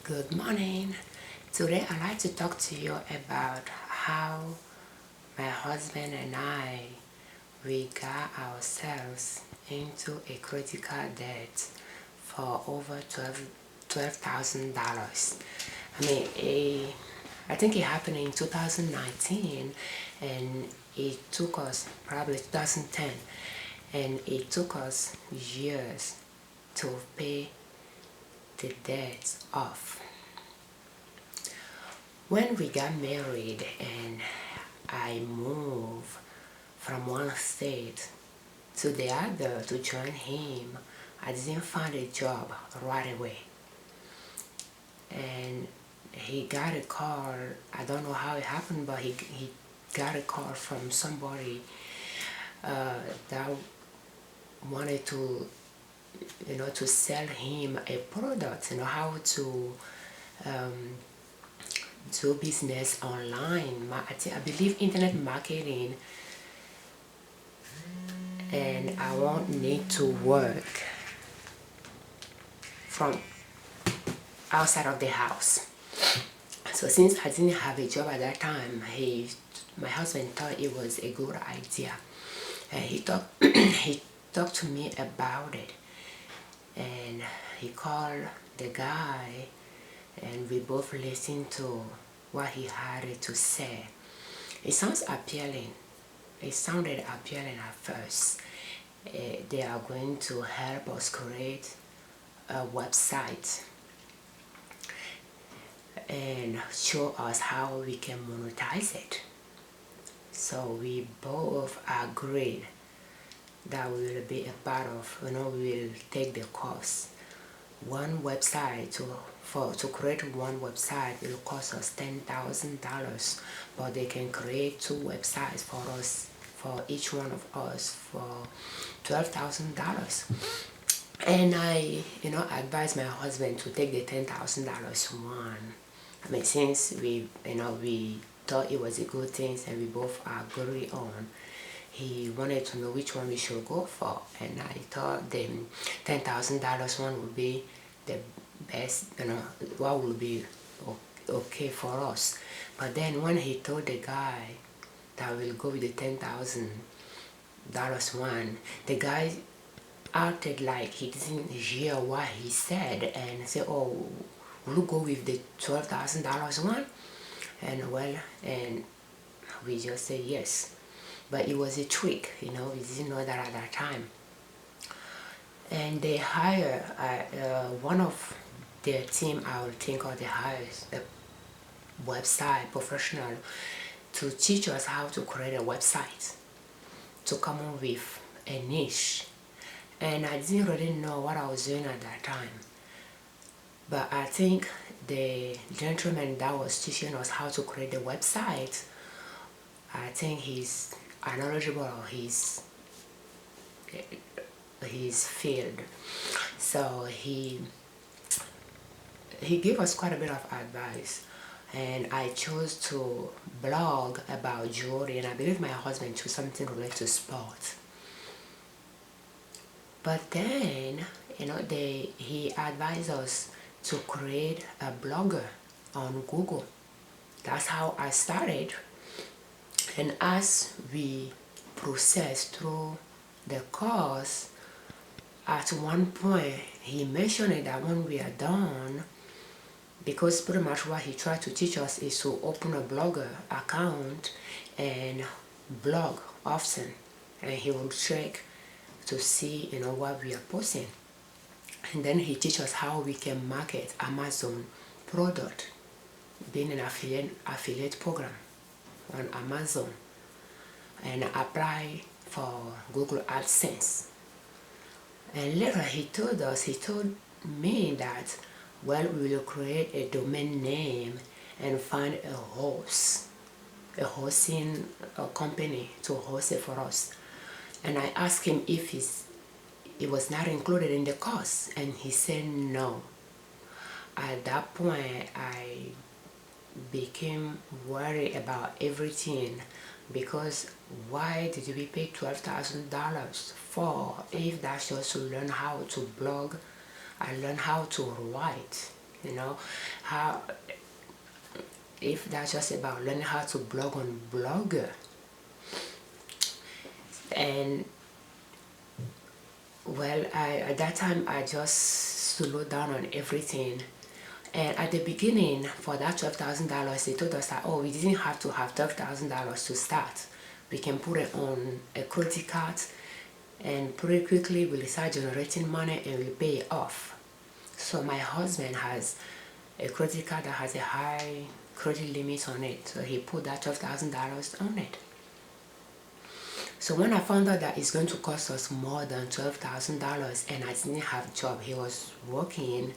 Good morning. Today I'd like to talk to you about how my husband and I we got ourselves into a critical debt for over $12,000. I think it happened in 2019, and it took us probably 2010, and it took us years to pay the debts off. When we got married and I moved from one state to the other to join him, I didn't find a job right away. And he got a call, I don't know how it happened, but he got a call from somebody that wanted to sell him a product, how to do business online. I believe internet marketing, and I won't need to work from outside of the house. So since I didn't have a job at that time, my husband thought it was a good idea, and he talked to me about it, and he called the guy, and we both listened to what he had to say. It sounds appealing. It sounded appealing at first. They are going to help us create a website and show us how we can monetize it. So we both agreed that we will be a part of, we will take the course. One website, to create one website, it will cost us $10,000, but they can create two websites for us, for each one of us, for $12,000. And I advised my husband to take the $10,000 one. Since we thought it was a good thing and we both agreed on, he wanted to know which one we should go for, and I thought the $10,000 one would be the best, what would be okay for us. But then when he told the guy that we'll go with the $10,000 one, the guy acted like he didn't hear what he said and said, "Oh, will you go with the $12,000 one?" And we just said yes. But it was a trick, we didn't know that at that time. And they hire one of their team, I would think, or they hire a website professional to teach us how to create a website, to come up with a niche. And I didn't really know what I was doing at that time. But I think the gentleman that was teaching us how to create the website, I think he's knowledgeable of his field. So he gave us quite a bit of advice, and I chose to blog about jewelry, and I believe my husband chose something related to sport. But then he advised us to create a blogger on Google. That's how I started. And as we processed through the course, at one point he mentioned that when we are done, because pretty much what he tried to teach us is to open a blogger account and blog often, and he will check to see what we are posting. And then he teaches us how we can market Amazon product, being an affiliate program on Amazon, and apply for Google AdSense. And later he told me that, well, we will create a domain name and find a hosting company to host it for us. And I asked him if it was not included in the cost, and he said no. At that point I became worried about everything, because why did we pay $12,000 for if that's just to learn how to blog and learn how to write? You know, how if that's just about learning how to blog on Blogger. And well, at that time I just slowed down on everything. And at the beginning, for that $12,000, they told us that, oh, we didn't have to have $12,000 to start. We can put it on a credit card, and pretty quickly we'll start generating money and we pay it off. So my husband has a credit card that has a high credit limit on it, so he put that $12,000 on it. So when I found out that it's going to cost us more than $12,000, and I didn't have a job, he was working,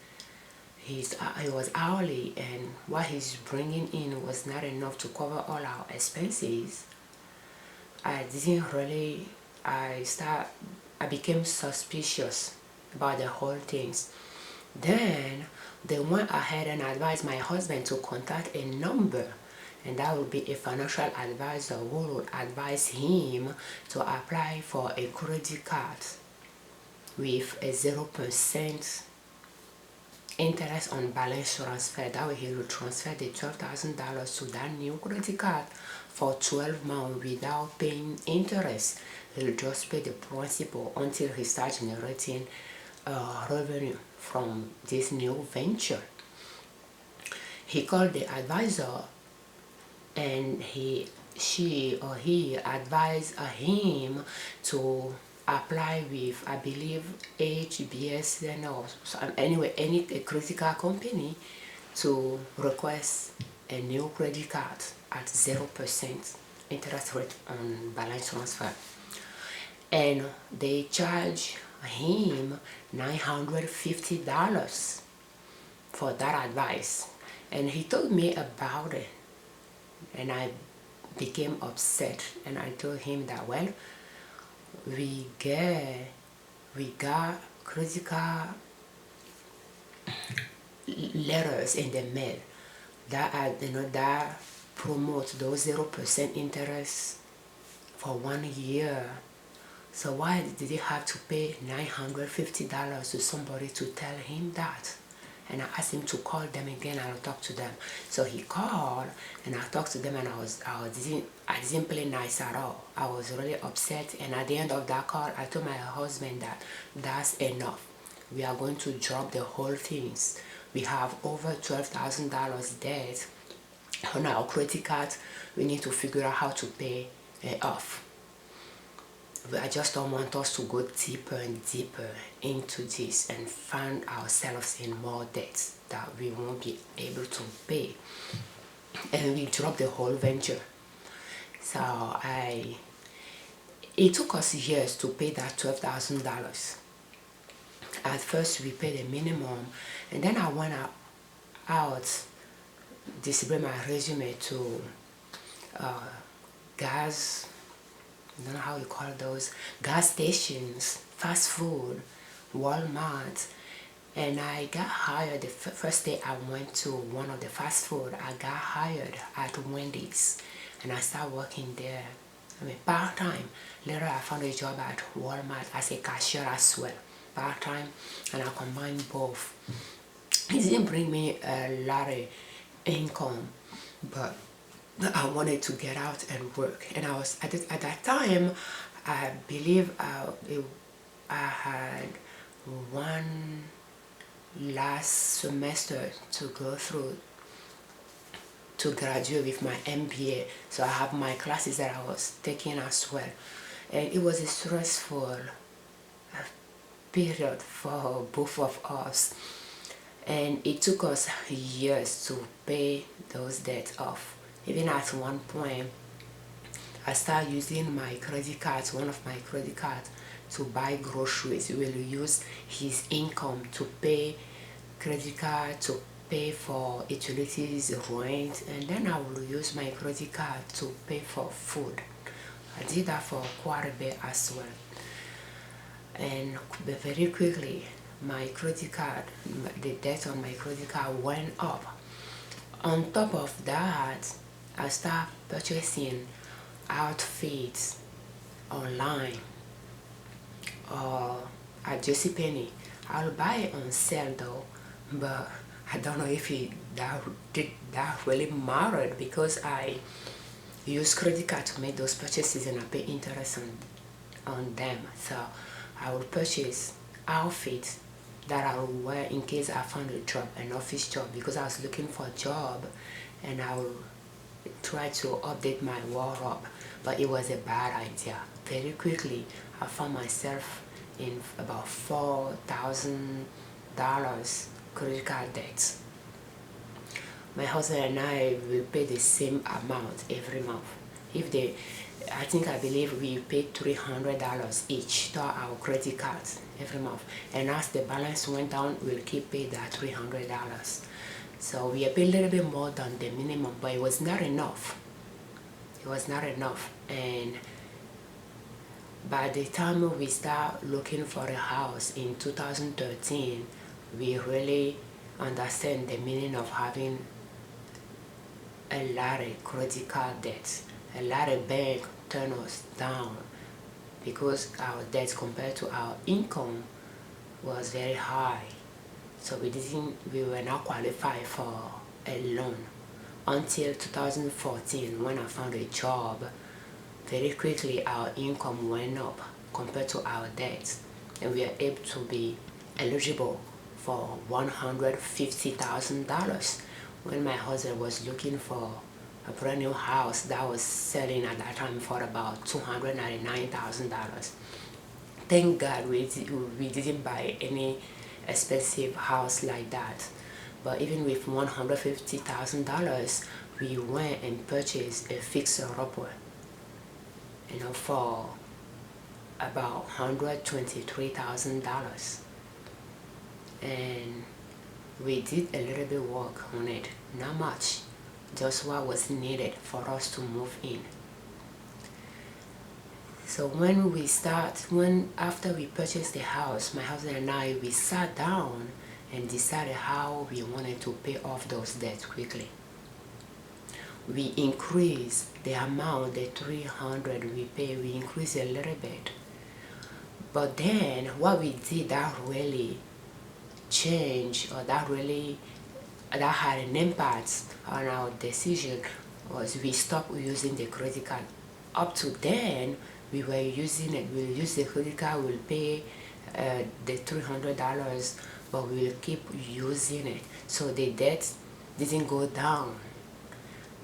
he was hourly, and what he's bringing in was not enough to cover all our expenses. I didn't really, I became suspicious about the whole things. Then they went ahead and advised my husband to contact a number, and that would be a financial advisor who would advise him to apply for a credit card with a 0% interest on balance transfer. That way he will transfer the $12,000 to that new credit card for 12 months without paying interest. He'll just pay the principal until he starts generating revenue from this new venture. He called the advisor, and he advised him to apply with, I believe, HBS or anyway, any critical company, to request a new credit card at 0% interest rate on balance transfer. And they charge him $950 for that advice. And he told me about it, and I became upset, and I told him that, well, we got critical letters in the mail that are, that promote those 0% interest for 1 year. So why did he have to pay $950 to somebody to tell him that? And I asked him to call them again and I'll talk to them. So he called and I talked to them, and I didn't play nice at all. I was really upset, and at the end of that call I told my husband that that's enough. We are going to drop the whole things. We have over $12,000 debt on our credit card. We need to figure out how to pay it off. I just don't want us to go deeper and deeper into this and find ourselves in more debts that we won't be able to pay. And we dropped the whole venture. So it took us years to pay that $12,000. At first we paid a minimum, and then I went out distribute my resume to gas, I don't know how you call those, gas stations, fast food, Walmart, and I got hired. The first day I went to one of the fast food, I got hired at Wendy's, and I started working there. I mean, part-time. Later I found a job at Walmart as a cashier as well, part-time, and I combined both. It didn't bring me a lot of income, but I wanted to get out and work. And I was at that time, I believe I had one last semester to go through to graduate with my MBA. So I have my classes that I was taking as well, and it was a stressful period for both of us, and it took us years to pay those debts off. Even at one point, I started using my credit cards, one of my credit cards, to buy groceries. We will use his income to pay credit card, to pay for utilities, rent, and then I will use my credit card to pay for food. I did that for quite a bit as well. And very quickly, my credit card, the debt on my credit card went up. On top of that, I started purchasing outfits online or at JCPenney. I'll buy it on sale though, but I don't know if that really mattered, because I use credit card to make those purchases and I pay interest on them. So I would purchase outfits that I would wear in case I found a job, an office job, because I was looking for a job, and I would try to update my wardrobe. But it was a bad idea. Very quickly I found myself in about $4,000 credit card debts. My husband and I will pay the same amount every month. I believe we paid $300 each to our credit cards every month. And as the balance went down, we'll keep paying that $300. So we paid a little bit more than the minimum, but it was not enough. It was not enough. And by the time we start looking for a house in 2013, we really understand the meaning of having a lot of credit card debts. A lot of bank turn us down because our debts compared to our income was very high. So we were not qualified for a loan until 2014, when I found a job. Very quickly our income went up compared to our debts, and we are able to be eligible for $150,000. When my husband was looking for a brand new house that was selling at that time for about $299,000. Thank God we didn't buy any expensive house like that. But even with $150,000, we went and purchased a fixer-upper, for about $123,000. And we did a little bit work on it, not much, just what was needed for us to move in. So after we purchased the house, my husband and I, we sat down and decided how we wanted to pay off those debts quickly. We increased the amount, the $300 we pay, we increased a little bit. But then what we did that really changed, or that had an impact on our decision, was we stopped using the credit card. Up to then, we were using it. We'll use the credit card, we'll pay the $300, but we'll keep using it. So the debt didn't go down.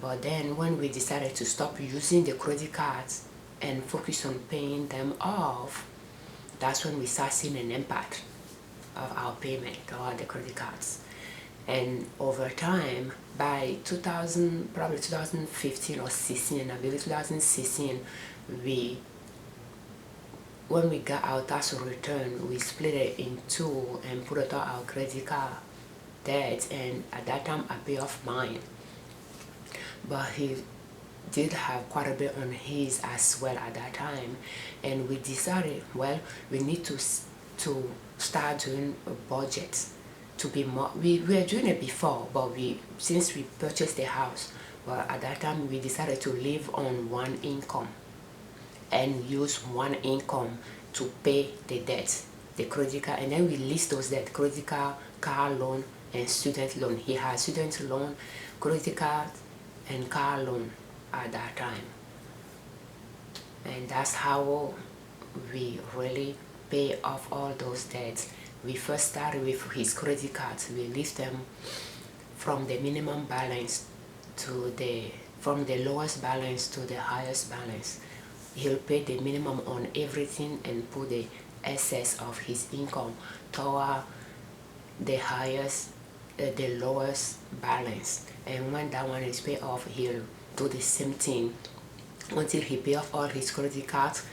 But then when we decided to stop using the credit cards and focus on paying them off, that's when we start seeing an impact of our payment or the credit cards. And over time, by probably 2015 or 16, I believe 2016, when we got our tax return, we split it in two and put it on our credit card debt. And at that time, I paid off mine. But he did have quite a bit on his as well at that time. And we decided, well, we need to start doing a budget to be more. We were doing it before, but since we purchased the house, well, at that time we decided to live on one income and use one income to pay the debt, the credit card, and then we list those debts: credit card, car loan, and student loan. He had student loan, credit card, and car loan at that time. And that's how we really pay off all those debts. We first started with his credit cards. We list them from the minimum balance from the lowest balance to the highest balance. He'll pay the minimum on everything and put the excess of his income toward the lowest balance. And when that one is paid off, he'll do the same thing until he pay off all his credit cards.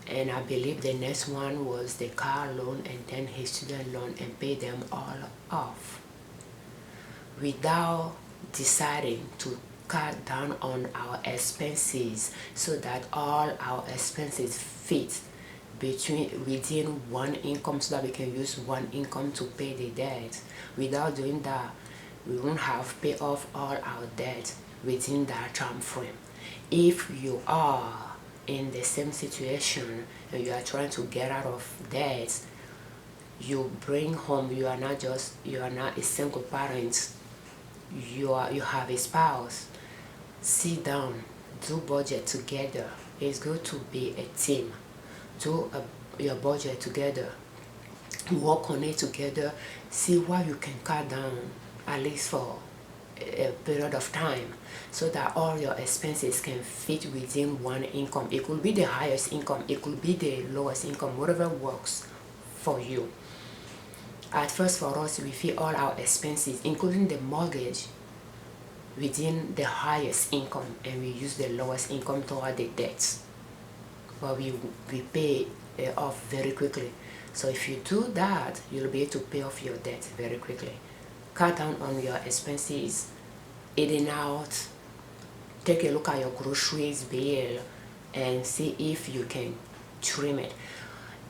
And I believe the next one was the car loan, and then his student loan, and pay them all off without deciding to cut down on our expenses so that all our expenses fit within one income, so that we can use one income to pay the debt. Without doing that, we won't have paid off all our debt within that time frame. If you are in the same situation and you are trying to get out of debt, you bring home, you are not a single parent, you have a spouse. Sit down, do budget together. It's good to be a team. Do your budget together, work on it together, see what you can cut down, at least for a period of time, so that all your expenses can fit within one income. It could be the highest income, it could be the lowest income, whatever works for you. At first, for us, we fit all our expenses, including the mortgage, within the highest income, and we use the lowest income toward the debts, but we pay off very quickly. So if you do that, you'll be able to pay off your debt very quickly. Cut down on your expenses, eating out. Take a look at your groceries bill and see if you can trim it.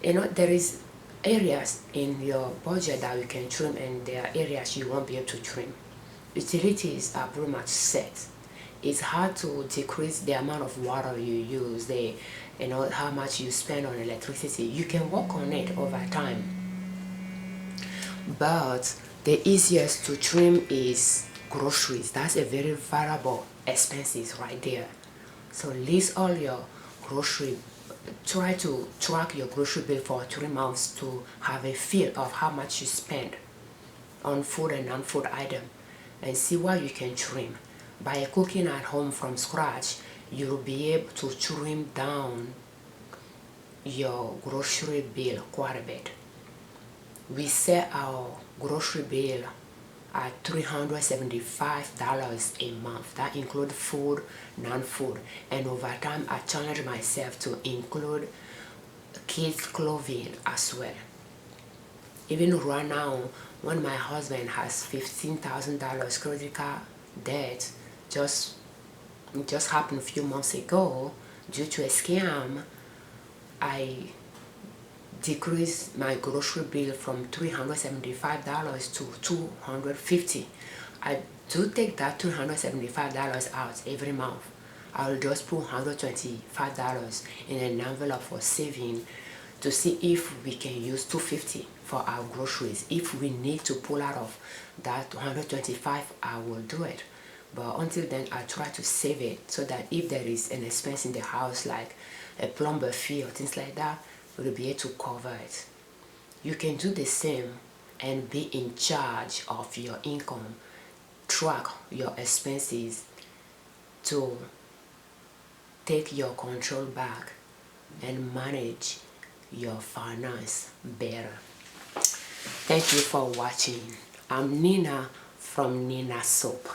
There is areas in your budget that you can trim, and there are areas you won't be able to trim. Utilities are pretty much set. It's hard to decrease the amount of water you use, how much you spend on electricity. You can work on it over time, but the easiest to trim is groceries. That's a very variable expenses right there. So list all your grocery, try to track your grocery bill for 3 months to have a feel of how much you spend on food and non-food items, and see what you can trim. By cooking at home from scratch, you'll be able to trim down your grocery bill quite a bit. We set our grocery bill at $375 a month. That includes food, non-food, and over time I challenge myself to include kids clothing as well. Even right now, when my husband has $15,000 credit card debt, just happened a few months ago, due to a scam, I decreased my grocery bill from $375 to $250. I do take that $275 out every month. I'll just put $125 in an envelope for saving, to see if we can use $250 for our groceries. If we need to pull out of that $125, I will do it. But until then, I try to save it, so that if there is an expense in the house, like a plumber fee or things like that, we'll be able to cover it. You can do the same and be in charge of your income. Track your expenses to take your control back and manage your finance better. Thank you for watching. I'm Nina from Nina Soap.